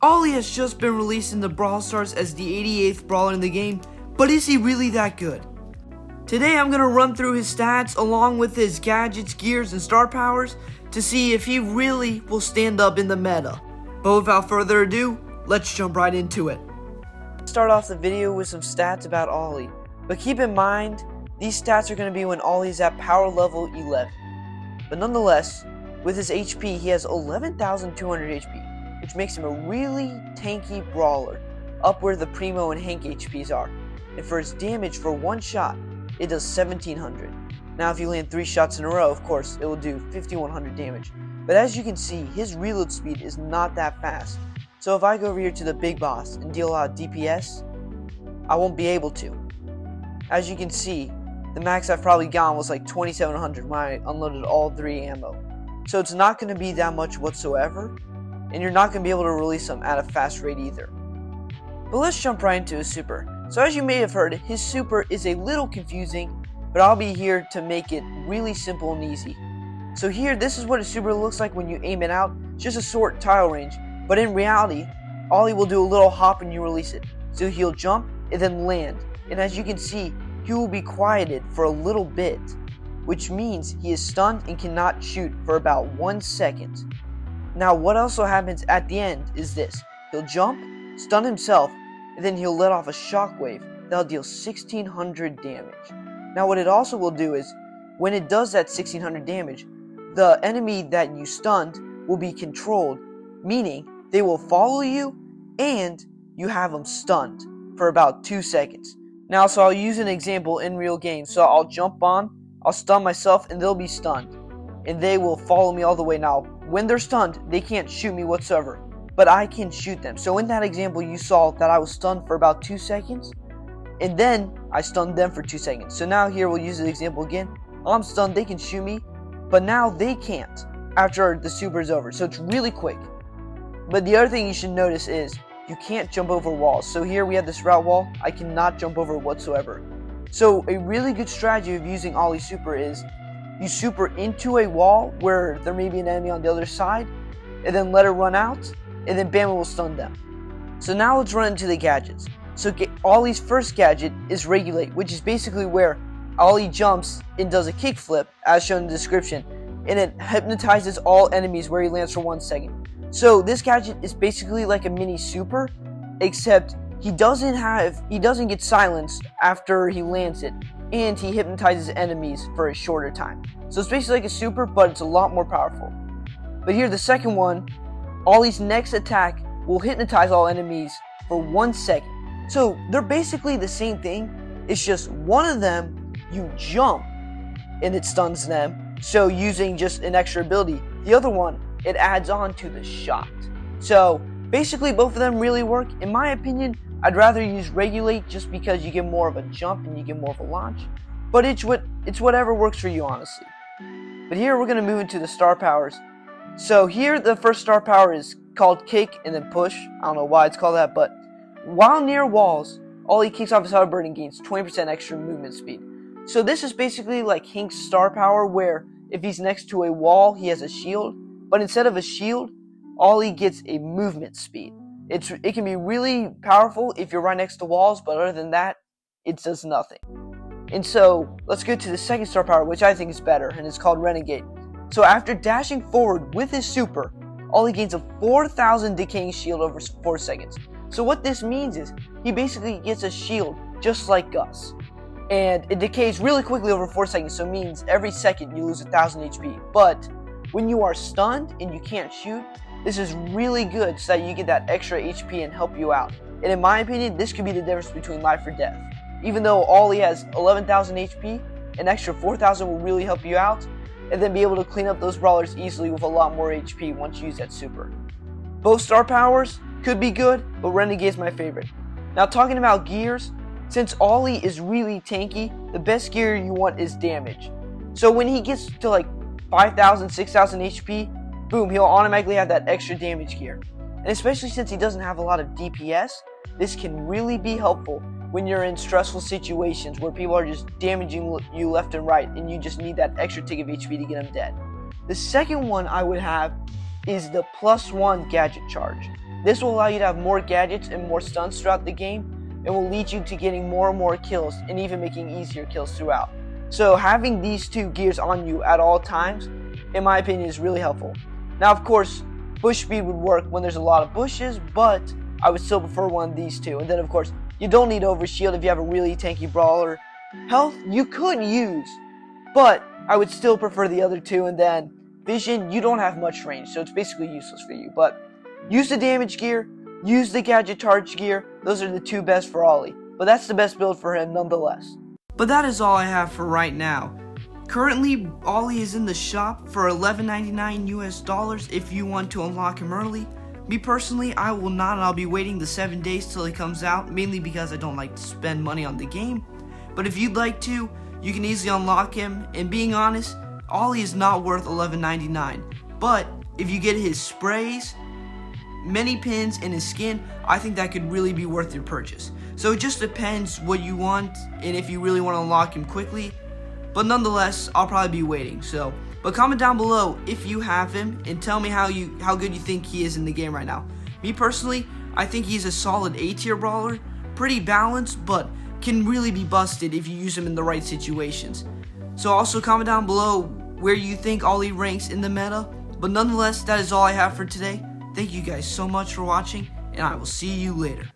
Ollie has just been released in the Brawl Stars as the 88th brawler in the game, but is he really that good? Today I'm going to run through his stats along with his gadgets, gears, and star powers to see if he really will stand up in the meta. But without further ado, let's jump right into it. Start off the video with some stats about Ollie, but keep in mind these stats are going to be when Ollie's at power level 11. But nonetheless, with his HP, he has 11,200 HP. Which makes him a really tanky brawler, up where the Primo and Hank HPs are. And for his damage for one shot, it does 1,700. Now if you land 3 shots in a row, of course, it will do 5,100 damage. But as you can see, his reload speed is not that fast. So if I go over here to the big boss and deal a lot of DPS, I won't be able to. As you can see, the max I've probably gotten was like 2,700 when I unloaded all 3 ammo. So it's not going to be that much whatsoever. And you're not going to be able to release them at a fast rate either. But let's jump right into his super. So as you may have heard, his super is a little confusing, but I'll be here to make it really simple and easy. So here, this is what his super looks like when you aim it out, just a short tile range. But in reality, Ollie will do a little hop when you release it. So he'll jump and then land. And as you can see, he will be quieted for a little bit, which means he is stunned and cannot shoot for about 1 second. Now what also happens at the end is this. He'll jump, stun himself, and then he'll let off a shockwave that'll deal 1,600 damage. Now what it also will do is, when it does that 1,600 damage, the enemy that you stunned will be controlled, meaning they will follow you and you have them stunned for about 2 seconds. Now so I'll use an example in real game. So I'll jump on, I'll stun myself, and they'll be stunned. And they will follow me all the way. Now, when they're stunned, they can't shoot me whatsoever, but I can shoot them. So in that example, you saw that I was stunned for about 2 seconds, and then I stunned them for 2 seconds. So now here, we'll use the example again. I'm stunned, they can shoot me, but now they can't after the super is over. So it's really quick. But the other thing you should notice is you can't jump over walls. So here we have this route wall. I cannot jump over whatsoever. So a really good strategy of using Ollie's super is you super into a wall where there may be an enemy on the other side, and then let it run out, and then bam, it will stun them. So now let's run into the gadgets. So Ollie's first gadget is Regulate, which is basically where Ollie jumps and does a kickflip, as shown in the description, and it hypnotizes all enemies where he lands for 1 second. So this gadget is basically like a mini super, except he doesn't get silenced after he lands it, and he hypnotizes enemies for a shorter time. So it's basically like a super, but it's a lot more powerful. But here, the second one, Ollie's next attack will hypnotize all enemies for 1 second. So they're basically the same thing. It's just one of them, you jump, and it stuns them, so using just an extra ability. The other one, it adds on to the shot. So basically both of them really work. In my opinion, I'd rather use Regulate just because you get more of a jump and you get more of a launch. But it's whatever works for you, honestly. But here we're going to move into the star powers. So here the first star power is called Kick and then Push. I don't know why it's called that, but while near walls, Ollie kicks off his hoverbird and gains 20% extra movement speed. So this is basically like Hank's star power, where if he's next to a wall, he has a shield. But instead of a shield, Ollie gets a movement speed. It can be really powerful if you're right next to walls, but other than that, it does nothing. And so, let's go to the second star power, which I think is better, and it's called Renegade. So after dashing forward with his super, Ollie gains a 4,000 decaying shield over 4 seconds. So what this means is, he basically gets a shield just like Gus. And it decays really quickly over 4 seconds, so it means every second you lose 1,000 HP. But when you are stunned and you can't shoot, this is really good so that you get that extra HP and help you out. And in my opinion, this could be the difference between life or death. Even though Ollie has 11,000 HP, an extra 4,000 will really help you out, and then be able to clean up those brawlers easily with a lot more HP once you use that super. Both star powers could be good, but Renegade's my favorite. Now talking about gears, since Ollie is really tanky, the best gear you want is damage. So when he gets to like 5,000, 6,000 HP, boom, he'll automatically have that extra damage gear. And especially since he doesn't have a lot of DPS, this can really be helpful when you're in stressful situations where people are just damaging you left and right and you just need that extra tick of HP to get them dead. The second one I would have is the +1 gadget charge. This will allow you to have more gadgets and more stunts throughout the game, and will lead you to getting more and more kills and even making easier kills throughout. So having these two gears on you at all times, in my opinion, is really helpful. Now, of course, bush speed would work when there's a lot of bushes, but I would still prefer one of these two. And then, of course, you don't need overshield if you have a really tanky brawler. Health, you could use, but I would still prefer the other two. And then vision, you don't have much range, so it's basically useless for you. But use the damage gear, use the gadget charge gear. Those are the two best for Ollie, but that's the best build for him nonetheless. But that is all I have for right now. Currently, Ollie is in the shop for $11.99 US if you want to unlock him early. Me personally, I will not, and I'll be waiting the 7 days till he comes out, mainly because I don't like to spend money on the game. But if you'd like to, you can easily unlock him, and being honest, Ollie is not worth $11.99. But if you get his sprays, many pins, and his skin, I think that could really be worth your purchase. So it just depends what you want and if you really want to unlock him quickly. But nonetheless, I'll probably be waiting. But comment down below if you have him and tell me how good you think he is in the game right now. Me personally, I think he's a solid A tier brawler, pretty balanced, but can really be busted if you use him in the right situations. So also comment down below where you think Ollie ranks in the meta. But nonetheless, that is all I have for today. Thank you guys so much for watching, and I will see you later.